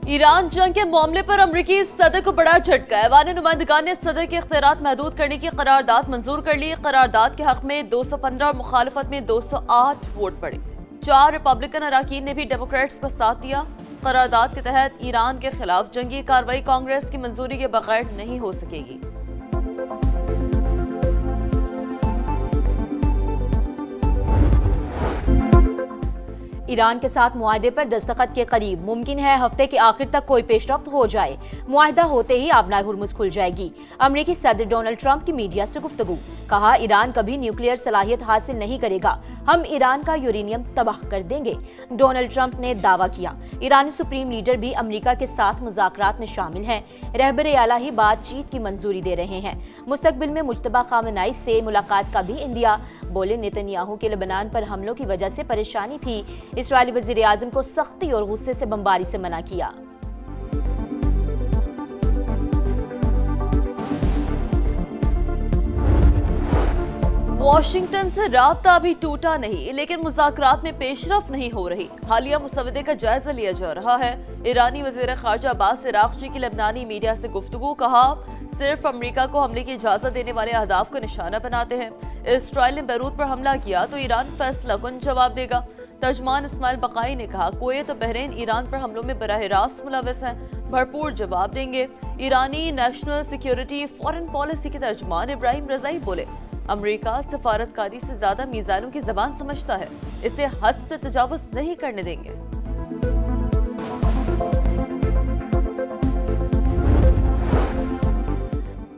Iran जंग के मामले पर अमरीकी सदर को बड़ा झटका। ऐवान नुमाइंदगान ने सदर के इख्तियारात महदूद करने की करारदाद मंजूर कर ली। करारदाद के हक में 215 और मुखालफत में 208 वोट पड़े। 4 रिपब्लिकन अराकीन ने भी डेमोक्रेट्स का साथ दिया। करारदाद के तहत ईरान के खिलाफ जंगी कार्रवाई कांग्रेस की मंजूरी के बगैर नहीं हो सकेगी। ईरान के साथ मुआहदे पर दस्तखत के करीब, मुमकिन है हफ्ते के आखिर तक कोई पेशरफ्त हो जाए। मुआहदा होते ही आबनाए हुर्मुज खुल जाएगी। अमेरिकी सदर डोनाल्ड ट्रंप की मीडिया से गुफ्तगू, कहा ईरान कभी न्यूक्लियर सलाहियत हासिल नहीं करेगा, हम ईरान का यूरेनियम तबाह कर देंगे। डोनाल्ड ट्रंप ने दावा किया। ईरानी सुप्रीम लीडर भी अमेरिका के साथ मुज़ाकरात में शामिल हैं। रहबर आला ही बातचीत की मंजूरी दे रहे हैं। मुस्तकबिल में मुज्तबा खामेनेई से मुलाकात का भी इंदिया। बोले नेतन्याहू के लेबनान पर हमलों की वजह से परेशानी थी। इस्राएली वज़ीर आज़म को सख्ती और गुस्से से बमबारी से मना किया। वाशिंगटन से राब्ता अभी टूटा नहीं, लेकिन मुज़ाकरात में पेशरफ नहीं हो रही। हालिया मुसवदे का जायजा लिया जा रहा है। ईरानी वज़ीर ख़ारजा अब्बास इराक़ची की लेबनानी मीडिया से गुफ्तगू, कहा सिर्फ अमेरिका को हमले की इजाज़त देने वाले अहदाफ को निशाना बनाते हैं। इसराइल ने बैरूत पर हमला किया तो ईरान फैसला कुन जवाब देगा। तर्जमान इस्माइल बकाई ने कहा कुवैत और बहरीन ईरान पर हमलों में बराह रास्त मुलव्वस हैं, भरपूर जवाब देंगे। ईरानी नेशनल सिक्योरिटी फॉरेन पॉलिसी के तर्जमान इब्राहिम रज़ाई बोले अमेरिका सफारतकारी से ज्यादा मीज़ानों की ज़बान समझता है, इसे हद से तजावुज़ नहीं करने देंगे।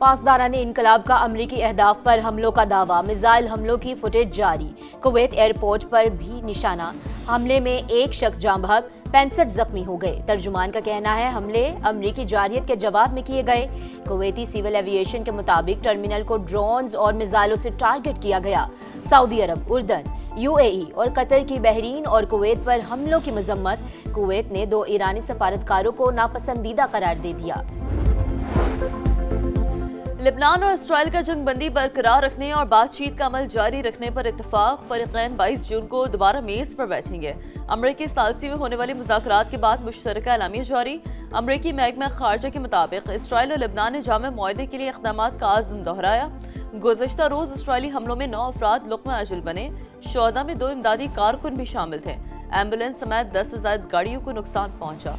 पासदारान इनकलाब का अमरीकी अहदाफ पर हमलों का दावा, मिसाइल हमलों की फुटेज जारी। कुवैत एयरपोर्ट पर भी निशाना, हमले में एक शख्स जाँ बहक, 65 जख्मी हो गए। तर्जुमान का कहना है हमले अमरीकी जारियत के जवाब में किए गए। कुवैती सिविल एविएशन के मुताबिक टर्मिनल को ड्रोन्स और मिसाइलों से टारगेट किया गया। सऊदी अरब, उर्दन, यूएई और कतर की बहरीन और कुवैत पर हमलों की मजम्मत। कुवैत ने 2 ईरानी सफारतकारों को नापसंदीदा करार दे दिया। लेबनान और इसराइल का जंगबंदी बरकरार रखने और बातचीत का अमल जारी रखने पर इत्तफाक। फरीकैन 22 जून को दोबारा मेज पर बैठेंगे। अमरीकी सालसी में होने वाली मुज़ाकरात के बाद मुश्तरका एलामिया जारी। अमरीकी महकमा खारजा के मुताबिक इसराइल और लेबनान ने जामे मुआहदे के लिए इक़दामात का आज़म दोहराया। गुज़श्ता रोज इसराइली हमलों में 9 अफराद लुक़्मा अजल बने। शोहदा में 2 इमदादी कारकुन भी शामिल थे। एम्बुलेंस समेत 10 से ज़ायद गाड़ियों को नुकसान पहुंचा।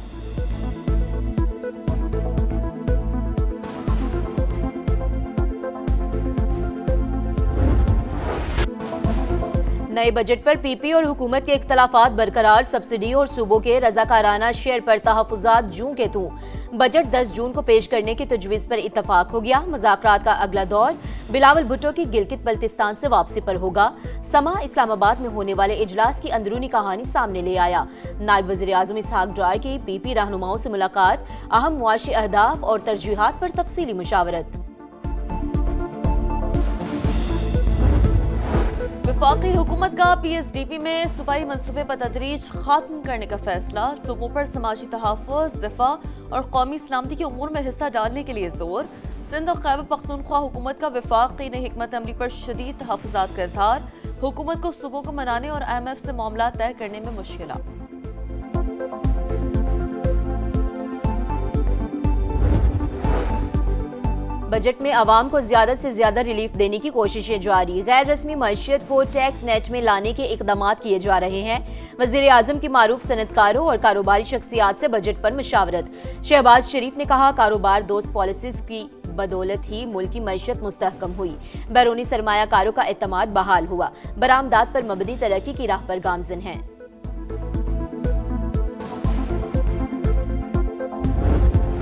नए बजट पर पीपी और हुकूमत के इख्तलाफात बरकरार। सब्सिडी और सूबों के रजाकाराना शेयर पर तहफ़्फ़ुज़ात जूं के तूं। बजट 10 जून को पेश करने की तजवीज़ पर इत्तफाक हो गया। मुज़ाकरात का अगला दौर बिलावल भुट्टो की गिलगित बल्तिस्तान से वापसी पर होगा। समा इस्लामाबाद में होने वाले इजलास की अंदरूनी कहानी सामने ले आया। नायब वज़ीर आज़म इसहाक डार की पीपी रहनुमाओं से मुलाकात, अहम मुआशी अहदाफ और तरजीहात पर तफसीली मुशावरत। वफाकी हुकूमत का पीएसडीपी में सूबाई मनसूबे पर तदरीज खात्म करने का फैसला। सूबों पर समाजी तहफ़्फ़ुज़, दिफा और कौमी सलामती के उमूर में हिस्सा डालने के लिए जोर। सिंध और खैबर पख्तूनख्वा हुकूमत का वफाकी ने हिकमत अमली पर शदीद तहफ़्फ़ुज़ात का इजहार। हुकूमत को सूबों को मनाने और IMF से मामला तय करने में मुश्किलात। बजट में आवाम को ज्यादा से ज्यादा रिलीफ देने की कोशिशें जारी। गैर रस्मी मईशत को टैक्स नेट में लाने के इकदाम किए जा रहे हैं। वज़ीर आज़म की मारूफ सनतकारों और कारोबारी शख्सियात से बजट पर मुशावरत। शहबाज शरीफ ने कहा कारोबार दोस्त पॉलिसीज की बदौलत ही मुल्क की मईशत मुस्तहकम हुई। बैरूनी सरमायाकारों का एतमाद बहाल हुआ। बरामदात पर मबनी तरक्की की राह पर गामजन हैं।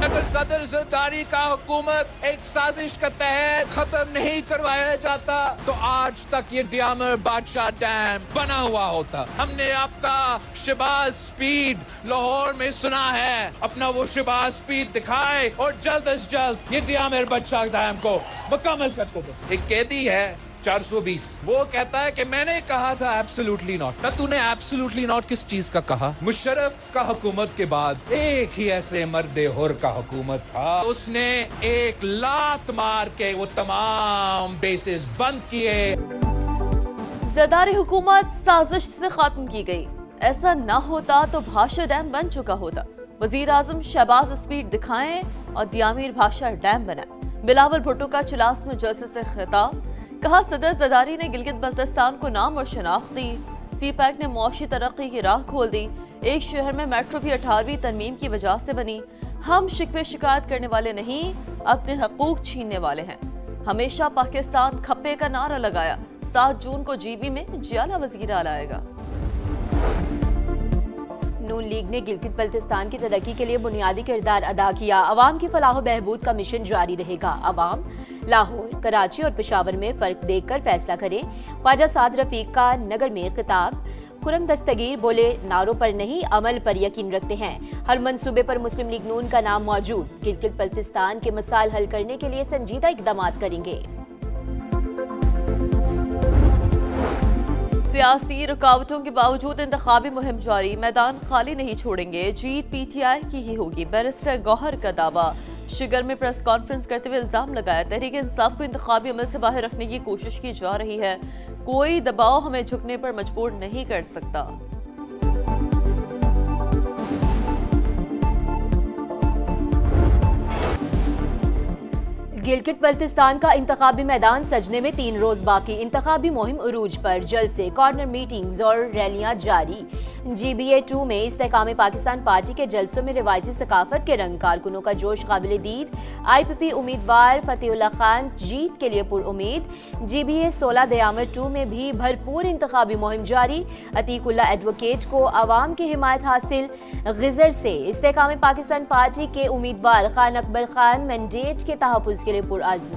अगर सदर ज़रदारी का हुकूमत एक साजिश के तहत खत्म नहीं करवाया जाता तो आज तक ये डियामर बादशाह डैम बना हुआ होता। हमने आपका शहबाज स्पीड लाहौर में सुना है, अपना वो शहबाज स्पीड दिखाए और जल्द अज जल्द ये डियामर बादशाह डैम को मुकम्मल कर दो। एक कैदी है 420, वो कहता है कि मैंने कहा था एब्सोल्युटली नॉट। तूने एब्सोल्युटली नॉट किस चीज का कहा? मुशर्रफ का हुकूमत के बाद एक ही ऐसे मर्दे हुर का हुकूमत था, उसने एक लात मार के वो तमाम बेसिस बंद किए। ज़रदारी हुकूमत साजिश से खत्म की गई। ऐसा ना होता तो भाषा डैम बन चुका होता। वजीर आजम शहबाज स्पीड दिखाएं और दियामीर भाषा डैम बनाएं। बिलावल भुट्टो का चिलास में जलसे से खिताब, कहा सदर जरदारी ने गिलगित बल्तिस्तान को नाम और शनाख्त दी। सी पैक ने मुआशी तरक्की की राह खोल दी। एक शहर में मेट्रो भी 18वीं तरमीम की वजह से बनी। हम शिकवे शिकायत करने वाले नहीं, अपने हकूक छीनने वाले हैं। हमेशा पाकिस्तान खप्पे का नारा लगाया। 7 जून को जीबी में जियाला वजीर आला आएगा। नून लीग ने गिलगित बल्तिस्तान की तरक्की के लिए बुनियादी किरदार अदा किया। अवाम की फलाह बहबूद का मिशन जारी रहेगा। अवाम लाहौर, कराची और पेशावर में फर्क देखकर फैसला करें। ख्वाजा साद रफीक का नगर में खिताब। खुरम दस्तगीर बोले, नारों पर नहीं अमल पर यकीन रखते हैं। हर मंसूबे पर मुस्लिम लीग नून का नाम मौजूद। गिलगित बल्तिस्तान के मसाइल हल करने के लिए संजीदा इकदाम करेंगे। सियासी रुकावटों के बावजूद इंतखाबी मुहिम जारी, मैदान खाली नहीं छोड़ेंगे। जीत पीटीआई की ही होगी, बैरिस्टर गौहर का दावा। शिगर में प्रेस कॉन्फ्रेंस करते हुए इल्जाम लगाया, तहरीक इंसाफ को इंतखाबी अमल से बाहर रखने की कोशिश की जा रही है। कोई दबाव हमें झुकने पर मजबूर नहीं कर सकता। गिलगित बल्तिस्तान का इंतखाबी मैदान सजने में 3 रोज बाकी। इंतखाबी मुहिम उरूज पर, जलसे, कॉर्नर मीटिंग्स और रैलियां जारी। GBA 2 में इस्तेकाम पाकिस्तान पार्टी के जलसों में रिवायती सकाफत के रंग, कारकुनों का जोश काबिल दीद। IPP उम्मीदवार फतेहुल्ला खान जीत के लिए पुरुमीद। GBA 16 दयामर 2 में भी भरपूर इंतखाबी मुहिम जारी। अतीकुल्ला एडवोकेट को अवाम की हिमायत हासिल। गिजर से इस्तेकाम पाकिस्तान पार्टी के उम्मीदवार खान अकबर खान मैंडेट के तहफ़्फ़ुज़ के लिए पुरअज़्म।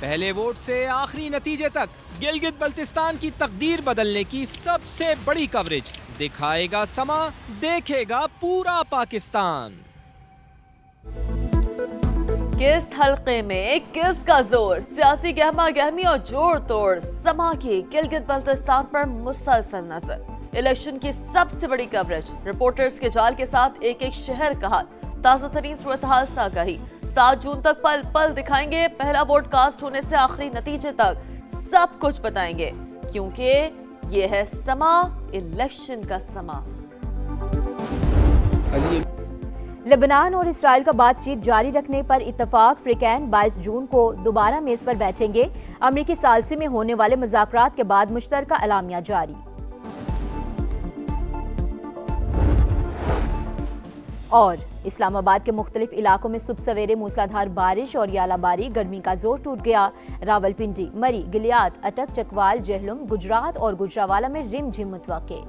पहले वोट से आखिरी नतीजे तक गिलगित बल्तिस्तान की तकदीर बदलने की सबसे बड़ी कवरेज। दिखाएगा समा, देखेगा पूरा पाकिस्तान। किस हल्के में किसका जोर, सियासी गहमा गहमी और जोड़ तोड़ समा की गिलगित बल्तिस्तान पर मुसलसल नजर। इलेक्शन की सबसे बड़ी कवरेज, रिपोर्टर्स के जाल के साथ एक एक शहर का हाल, ताज़ा तरीन सूरत हाल सागाही। 7 जून तक पल पल दिखाएंगे, पहला वोट कास्ट होने से आखिरी नतीजे तक सब कुछ बताएंगे, क्योंकि ये है समा, इलेक्शन का समा। लेबनान और इसराइल का बातचीत जारी रखने पर इत्तफाक। फ्रिकैन 22 जून को दोबारा मेज पर बैठेंगे। अमरीकी सालसी में होने वाले मुज़ाकरात के बाद मुश्तरका एलामिया जारी। और इस्लामाबाद के मुख्तलिफ इलाकों में सुबह सवेरे मूसलाधार बारिश और यालाबारी, गर्मी का जोर टूट गया। रावलपिंडी, मरी, गिलियात, अटक, चकवाल, जहलुम, गुजरात और गुजरावाला में रिमझिम मुतवक्के।